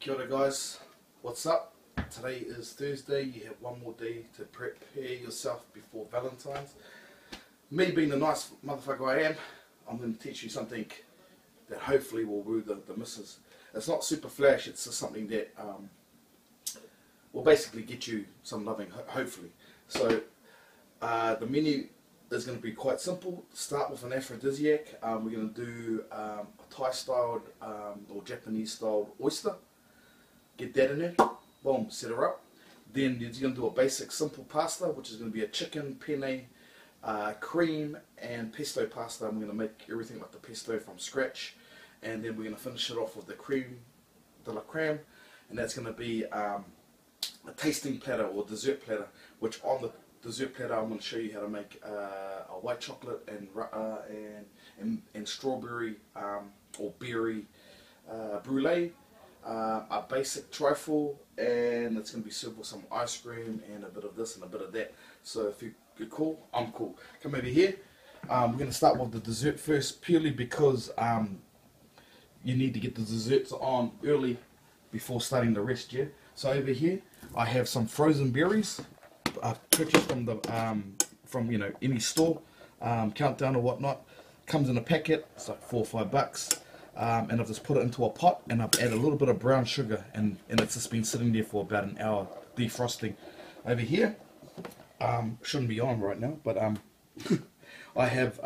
Kia ora guys, what's up? Today is Thursday. You have one more day to prepare yourself before Valentine's. Me being the nice motherfucker I am, I'm going to teach you something that hopefully will woo the missus. It's not super flash, it's just something that will basically get you some loving, hopefully. So the menu is going to be quite simple. Start with an aphrodisiac. We're going to do a Thai styled or Japanese styled oyster. Get that in there, boom, set her up. Then you're going to do a basic simple pasta, which is going to be a chicken, penne, cream and pesto pasta. I'm going to make everything like the pesto from scratch, and then we're going to finish it off with the crème de la crème, and that's going to be a tasting platter or dessert platter, which on the dessert platter I'm going to show you how to make a white chocolate and strawberry or berry brûlée, a basic trifle, and it's going to be served with some ice cream and a bit of this and a bit of that. So if you're cool, I'm cool. Come over here. We're going to start with the dessert first, purely because you need to get the desserts on early before starting the rest, yeah? So over here I have some frozen berries I've purchased from the any store, Countdown or whatnot. Comes in a packet, it's like $4 or $5. And I've just put it into a pot, and I've added a little bit of brown sugar, and it's just been sitting there for about an hour defrosting. Over here, shouldn't be on right now, but I have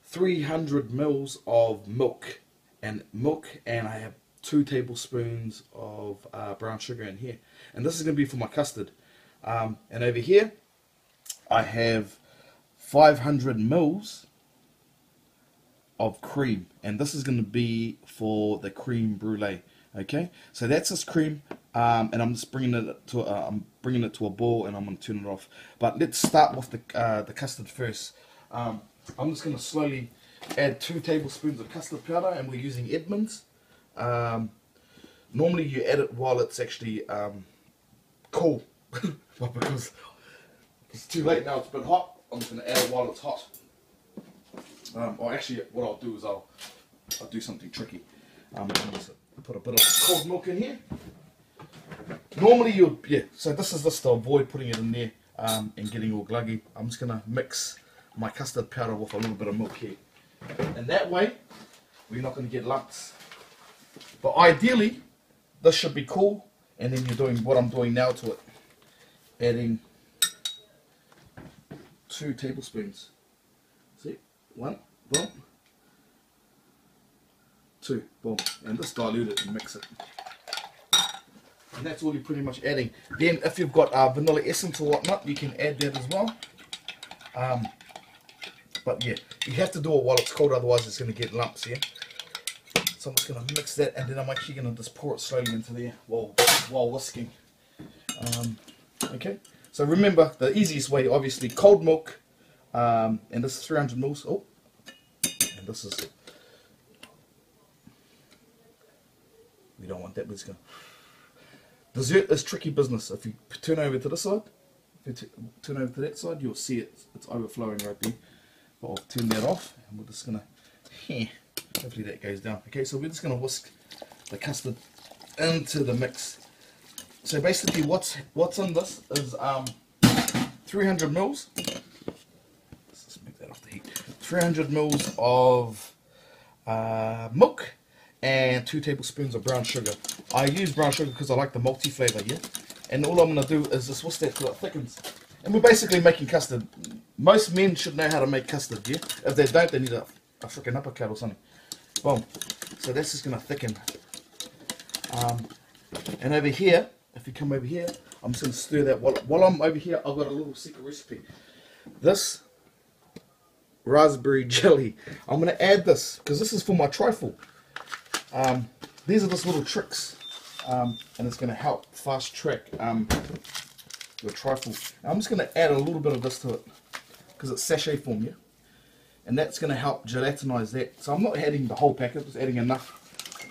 300 mils of milk, and I have 2 tablespoons of brown sugar in here, and this is going to be for my custard. And over here, I have 500 mils of cream, and this is going to be for the crème brûlée. Okay, so that's this cream, and I'm just bringing it to a boil, and I'm going to turn it off. But let's start with the custard first. I'm just going to slowly add 2 tablespoons of custard powder, and we're using Edmonds. Normally you add it while it's actually cool, but because it's too late now, it's a bit hot, I'm just going to add it while it's hot. Or actually, what I'll do is I'll do something tricky. I'm just put a bit of cold milk in here. Normally so this is just to avoid putting it in there and getting all gluggy. I'm just going to mix my custard powder with a little bit of milk here. And that way, we're not going to get lumps. But ideally, this should be cool, and then you're doing what I'm doing now to it. Adding 2 tablespoons. See? 1, boom, 2, boom, and just dilute it and mix it. And that's all you're pretty much adding. Then if you've got vanilla essence or whatnot, you can add that as well. But yeah, you have to do it while it's cold, otherwise it's going to get lumps, yeah? So I'm just going to mix that, and then I'm actually going to just pour it slowly into there while whisking. Okay, so remember, the easiest way, obviously, cold milk, and this is 300 mils. Oh, and this is, we don't want that. We're just going to, dessert is tricky business. If you turn over to this side, if you turn over to that side, you'll see it's overflowing right there. But I'll turn that off, and we're just going to, hopefully that goes down. Okay, so we're just going to whisk the custard into the mix. So basically what's in this is 300 mils. 300 mils of milk and 2 tablespoons of brown sugar. I use brown sugar because I like the malty flavour, yeah? And all I'm going to do is just whisk that till it thickens. And we're basically making custard. Most men should know how to make custard, yeah? If they don't, they need a freaking uppercut or something. Boom. So that's just going to thicken. And over here, if you come over here, I'm just going to stir that. While I'm over here, I've got a little secret recipe. This raspberry jelly, I'm going to add this because this is for my trifle. These are just little tricks, and it's going to help fast track your trifle. I'm just going to add a little bit of this to it because it's sachet form, yeah? And that's going to help gelatinize that. So I'm not adding the whole packet, just adding enough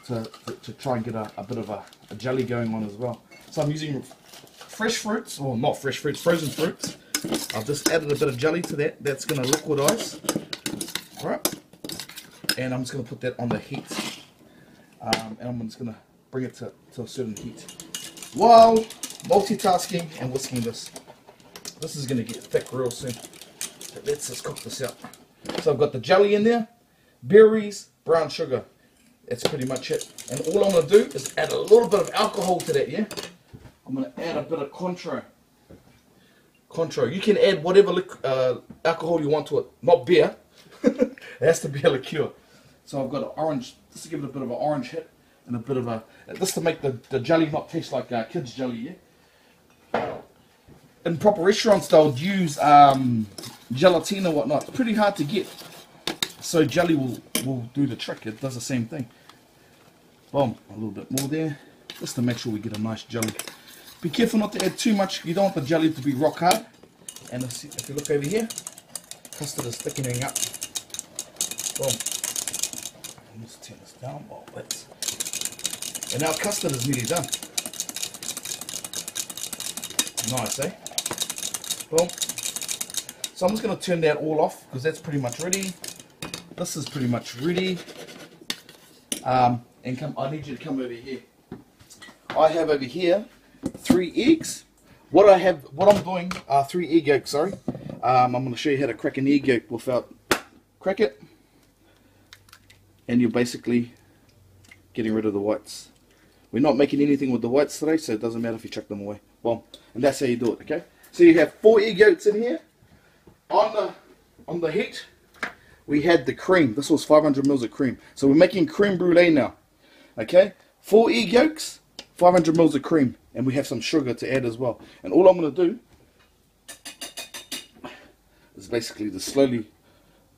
to try and get a bit of a jelly going on as well. So I'm using fresh fruits, or not fresh fruits, frozen fruits. I've just added a bit of jelly to that. That's going to liquidize. Alright. And I'm just going to put that on the heat. And I'm just going to bring it to a certain heat. While multitasking and whisking this. This is going to get thick real soon. But let's just cook this out. So I've got the jelly in there, berries, brown sugar. That's pretty much it. And all I'm going to do is add a little bit of alcohol to that, yeah? I'm going to add a bit of Contro. You can add whatever alcohol you want to it. Not beer. It has to be a liqueur. So I've got an orange, just to give it a bit of an orange hit. And a bit of a, just to make the jelly not taste like kids' jelly, yeah? In proper restaurants, they'll use gelatin or whatnot. It's pretty hard to get. So jelly will do the trick. It does the same thing. Boom, a little bit more there. Just to make sure we get a nice jelly. Be careful not to add too much. You don't want the jelly to be rock hard. And if you look over here, custard is thickening up. Boom. Let's turn this down. Oh, and our custard is nearly done. Nice, eh? Boom. So I'm just going to turn that all off because that's pretty much ready. This is pretty much ready. And I need you to come over here. I have over here 3 eggs. What I'm doing, 3 egg yolks, sorry. I'm going to show you how to crack an egg yolk without crack it. And you're basically getting rid of the whites. We're not making anything with the whites today, so it doesn't matter if you chuck them away. Boom. And that's how you do it, okay? So you have 4 egg yolks in here. On the heat, we had the cream. This was 500 mils of cream. So we're making creme brulee now. Okay? 4 egg yolks, 500 mils of cream. And we have some sugar to add as well. And all I'm going to do is basically to slowly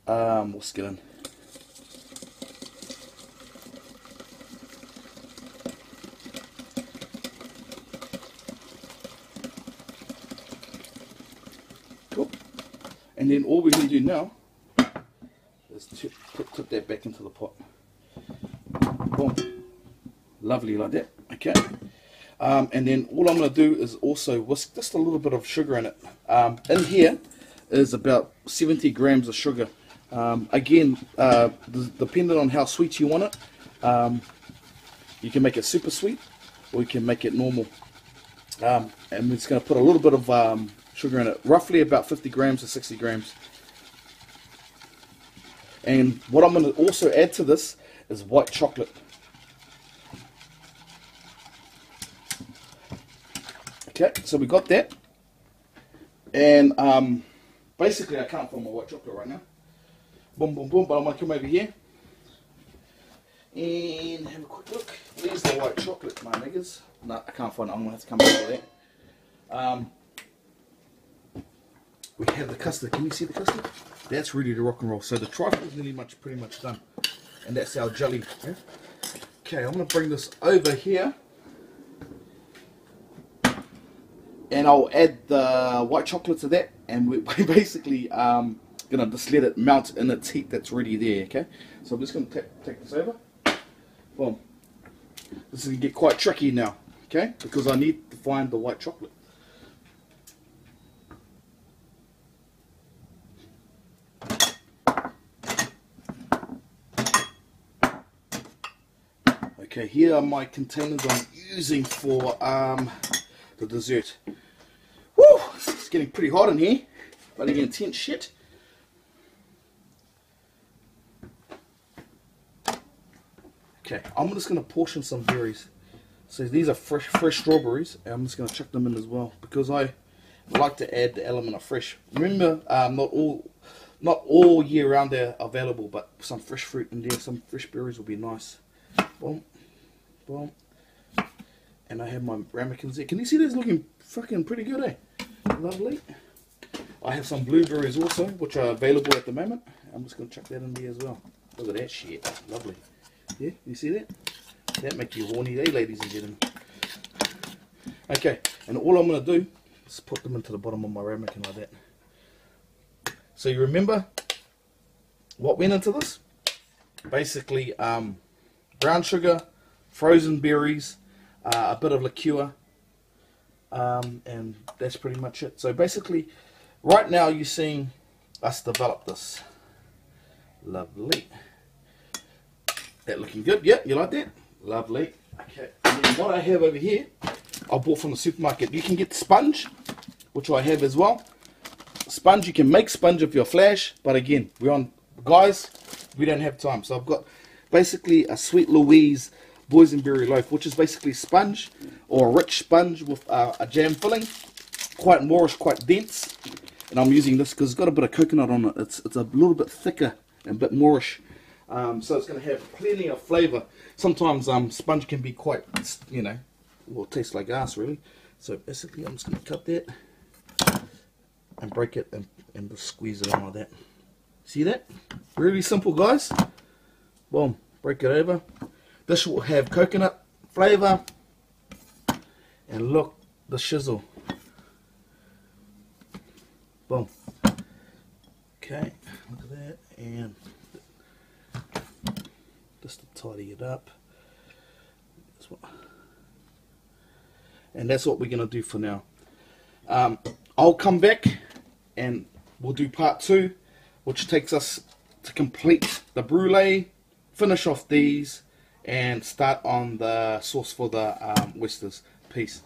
whisk it in. Cool. And then all we're going to do now is put that back into the pot. Boom. Lovely like that. Okay. And then all I'm going to do is also whisk just a little bit of sugar in it. In here is about 70 grams of sugar. Again, depending on how sweet you want it, you can make it super sweet or you can make it normal. And we're just going to put a little bit of sugar in it, roughly about 50 grams to 60 grams. And what I'm going to also add to this is white chocolate. Okay, so we got that. And basically I can't find my white chocolate right now. Boom, boom, boom, but I'm going to come over here and have a quick look. There's the white chocolate, my niggas. No, I can't find it. I'm going to have to come back to that. We have the custard. Can you see the custard? That's ready to rock and roll. So the trifle is nearly pretty much done. And that's our jelly. Yeah? Okay, I'm going to bring this over here. And I'll add the white chocolate to that. And we're basically going to just let it melt in its heat that's ready there. Okay, so I'm just going to take this over. Boom. This is going to get quite tricky now. Okay, because I need to find the white chocolate. Okay, here are my containers I'm using for the dessert. Woo! It's getting pretty hot in here. Bloody intense shit. Okay, I'm just going to portion some berries. So these are fresh strawberries, and I'm just going to chuck them in as well because I like to add the element of fresh. Remember, not all year round they're available, but some fresh fruit in there, some fresh berries will be nice. Boom, boom. And I have my ramekins there. Can you see this looking fucking pretty good, eh? Lovely. I have some blueberries also, which are available at the moment. I'm just going to chuck that in there as well. Look at that shit. Lovely. Yeah, you see that? That make you horny, eh, ladies and gentlemen? Okay, and all I'm going to do is put them into the bottom of my ramekin like that. So you remember what went into this? Basically, brown sugar, frozen berries, a bit of liqueur, and that's pretty much it. So basically, right now you're seeing us develop this. Lovely. That looking good? Yeah, you like that? Lovely. Okay, and then what I have over here, I bought from the supermarket. You can get sponge, which I have as well. Sponge, you can make sponge with your flash, but again, guys, we don't have time. So I've got basically a Sweet Louise boysenberry loaf, which is basically sponge, or a rich sponge with a jam filling, quite moorish, quite dense. And I'm using this because it's got a bit of coconut on it. It's a little bit thicker and a bit moorish. So it's going to have plenty of flavour. Sometimes sponge can be quite, you know, will taste like ass really. So basically I'm just going to cut that and break it and just squeeze it on like that. See that? Really simple, guys. Boom, break it over. This will have coconut flavour. And look, the shizzle. Boom. Okay, look at that. And just to tidy it up. And that's what we're going to do for now. I'll come back and we'll do part 2, which takes us to complete the brûlée, finish off these, and start on the sauce for the oysters. Peace.